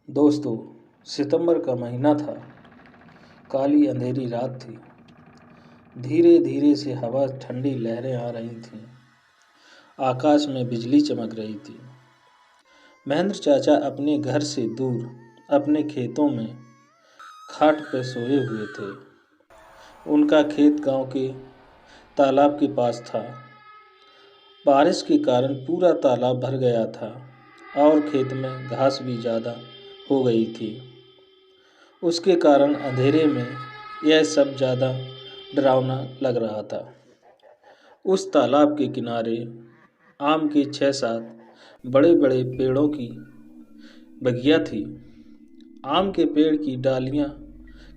दोस्तों, सितंबर का महीना था। काली अंधेरी रात थी। धीरे धीरे से हवा, ठंडी लहरें आ रही थीं। आकाश में बिजली चमक रही थी। महेंद्र चाचा अपने घर से दूर अपने खेतों में खाट पर सोए हुए थे। उनका खेत गांव के तालाब के पास था। बारिश के कारण पूरा तालाब भर गया था और खेत में घास भी ज़्यादा हो गई थी। उसके कारण अंधेरे में यह सब ज़्यादा डरावना लग रहा था। उस तालाब के किनारे आम के 6-7 बड़े बड़े पेड़ों की बगिया थी। आम के पेड़ की डालियां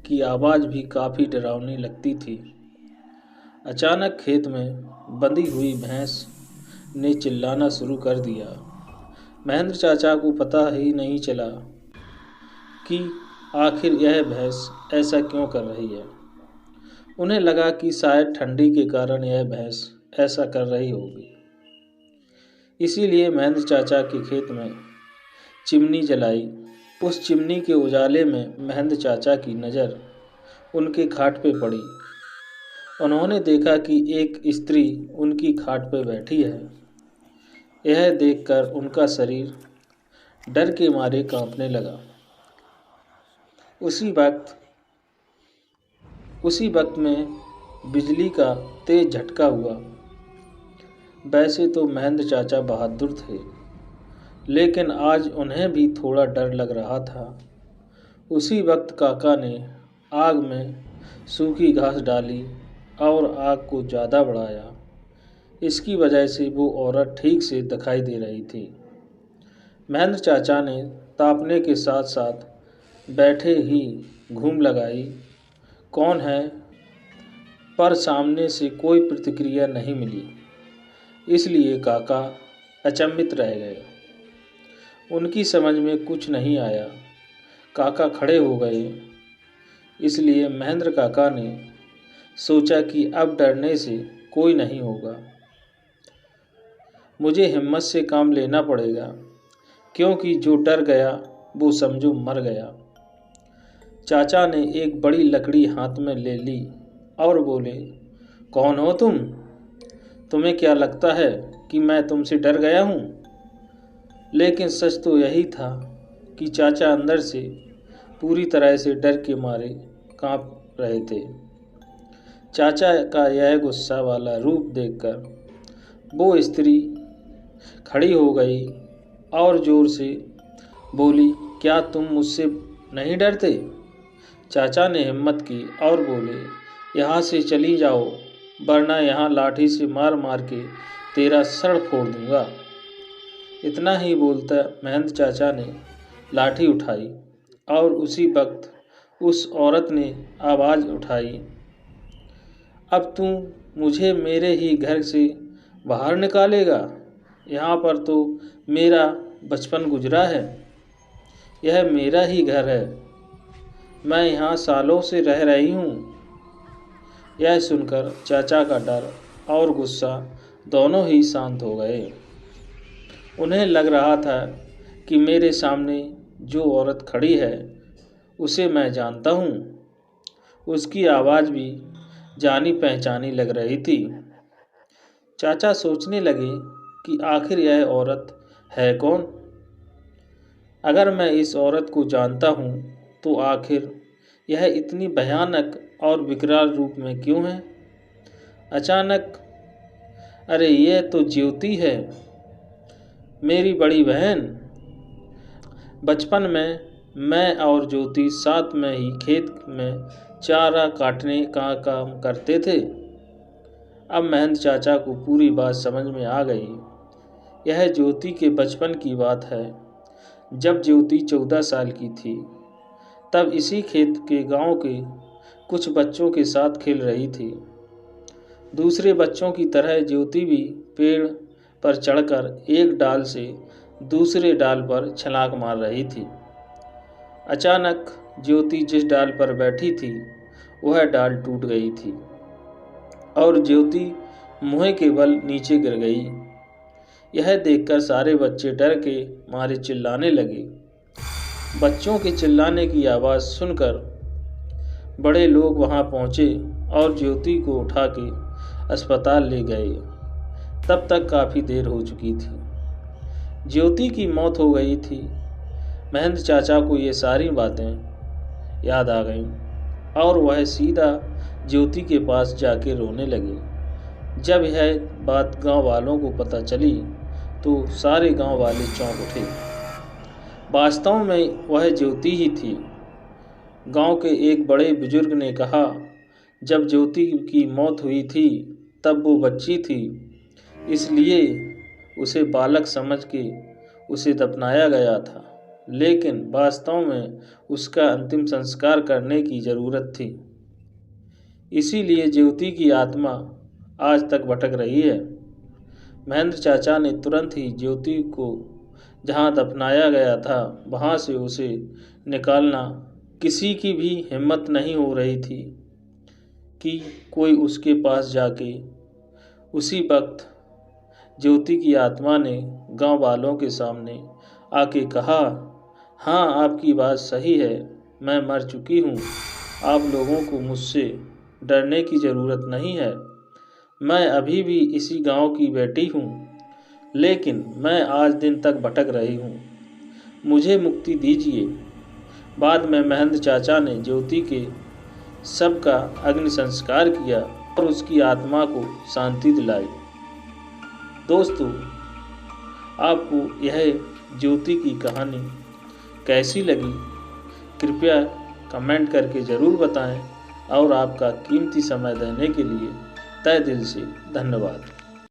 की आवाज़ भी काफ़ी डरावनी लगती थी। अचानक खेत में बंधी हुई भैंस ने चिल्लाना शुरू कर दिया। महेंद्र चाचा को पता ही नहीं चला कि आखिर यह भैंस ऐसा क्यों कर रही है। उन्हें लगा कि शायद ठंडी के कारण यह भैंस ऐसा कर रही होगी। इसीलिए महेंद्र चाचा के खेत में चिमनी जलाई। उस चिमनी के उजाले में महेंद्र चाचा की नज़र उनके खाट पे पड़ी। उन्होंने देखा कि एक स्त्री उनकी खाट पे बैठी है। यह देखकर उनका शरीर डर के मारे कांपने लगा। उसी वक्त में बिजली का तेज झटका हुआ। वैसे तो महेंद्र चाचा बहादुर थे, लेकिन आज उन्हें भी थोड़ा डर लग रहा था। उसी वक्त काका ने आग में सूखी घास डाली और आग को ज़्यादा बढ़ाया। इसकी वजह से वो औरत ठीक से दिखाई दे रही थी। महेंद्र चाचा ने तापने के साथ साथ बैठे ही घूम लगाई, कौन है, पर सामने से कोई प्रतिक्रिया नहीं मिली। इसलिए काका अचंभित रह गए। उनकी समझ में कुछ नहीं आया। काका खड़े हो गए। इसलिए महेंद्र काका ने सोचा कि अब डरने से कोई नहीं होगा। मुझे हिम्मत से काम लेना पड़ेगा, क्योंकि जो डर गया वो समझो मर गया। चाचा ने एक बड़ी लकड़ी हाथ में ले ली और बोले, कौन हो तुम? तुम्हें क्या लगता है कि मैं तुमसे डर गया हूँ? लेकिन सच तो यही था कि चाचा अंदर से पूरी तरह से डर के मारे कांप रहे थे। चाचा का यह गुस्सा वाला रूप देखकर वो स्त्री खड़ी हो गई और ज़ोर से बोली, क्या तुम मुझसे नहीं डरते? चाचा ने हिम्मत की और बोले, यहाँ से चली जाओ, वरना यहाँ लाठी से मार मार के तेरा सर फोड़ दूंगा। इतना ही बोलता महेंद्र चाचा ने लाठी उठाई और उसी वक्त उस औरत ने आवाज़ उठाई, अब तू मुझे मेरे ही घर से बाहर निकालेगा? यहाँ पर तो मेरा बचपन गुजरा है। यह मेरा ही घर है। मैं यहाँ सालों से रह रही हूँ। यह सुनकर चाचा का डर और गुस्सा दोनों ही शांत हो गए। उन्हें लग रहा था कि मेरे सामने जो औरत खड़ी है उसे मैं जानता हूँ। उसकी आवाज़ भी जानी पहचानी लग रही थी। चाचा सोचने लगे कि आखिर यह औरत है कौन? अगर मैं इस औरत को जानता हूँ तो आखिर यह इतनी भयानक और विकराल रूप में क्यों है? अचानक, अरे ये तो ज्योति है, मेरी बड़ी बहन। बचपन में मैं और ज्योति साथ में ही खेत में चारा काटने का काम करते थे। अब महेंद्र चाचा को पूरी बात समझ में आ गई। यह ज्योति के बचपन की बात है। जब ज्योति 14 साल की थी, तब इसी खेत के गांव के कुछ बच्चों के साथ खेल रही थी। दूसरे बच्चों की तरह ज्योति भी पेड़ पर चढ़कर एक डाल से दूसरे डाल पर छलांग मार रही थी। अचानक ज्योति जिस डाल पर बैठी थी वह डाल टूट गई थी और ज्योति मुँह के बल नीचे गिर गई। यह देखकर सारे बच्चे डर के मारे चिल्लाने लगे। बच्चों के चिल्लाने की आवाज़ सुनकर बड़े लोग वहां पहुंचे और ज्योति को उठा के अस्पताल ले गए। तब तक काफ़ी देर हो चुकी थी। ज्योति की मौत हो गई थी। महेंद्र चाचा को ये सारी बातें याद आ गईं और वह सीधा ज्योति के पास जाके रोने लगे। जब यह बात गांव वालों को पता चली तो सारे गांव वाले चौंक उठे। वास्तव में वह ज्योति ही थी। गांव के एक बड़े बुजुर्ग ने कहा, जब ज्योति की मौत हुई थी तब वो बच्ची थी, इसलिए उसे बालक समझ के उसे दफनाया गया था, लेकिन वास्तव में उसका अंतिम संस्कार करने की ज़रूरत थी। इसीलिए ज्योति की आत्मा आज तक भटक रही है। महेंद्र चाचा ने तुरंत ही ज्योति को जहाँ दफनाया गया था वहाँ से उसे निकालना, किसी की भी हिम्मत नहीं हो रही थी कि कोई उसके पास जाके। उसी वक्त ज्योति की आत्मा ने गांव वालों के सामने आके कहा, हाँ आपकी बात सही है, मैं मर चुकी हूँ। आप लोगों को मुझसे डरने की ज़रूरत नहीं है। मैं अभी भी इसी गांव की बेटी हूँ, लेकिन मैं आज दिन तक भटक रही हूँ। मुझे मुक्ति दीजिए। बाद में महेंद्र चाचा ने ज्योति के शव का अग्नि संस्कार किया और उसकी आत्मा को शांति दिलाई। दोस्तों, आपको यह ज्योति की कहानी कैसी लगी कृपया कमेंट करके ज़रूर बताएं और आपका कीमती समय देने के लिए तहे दिल से धन्यवाद।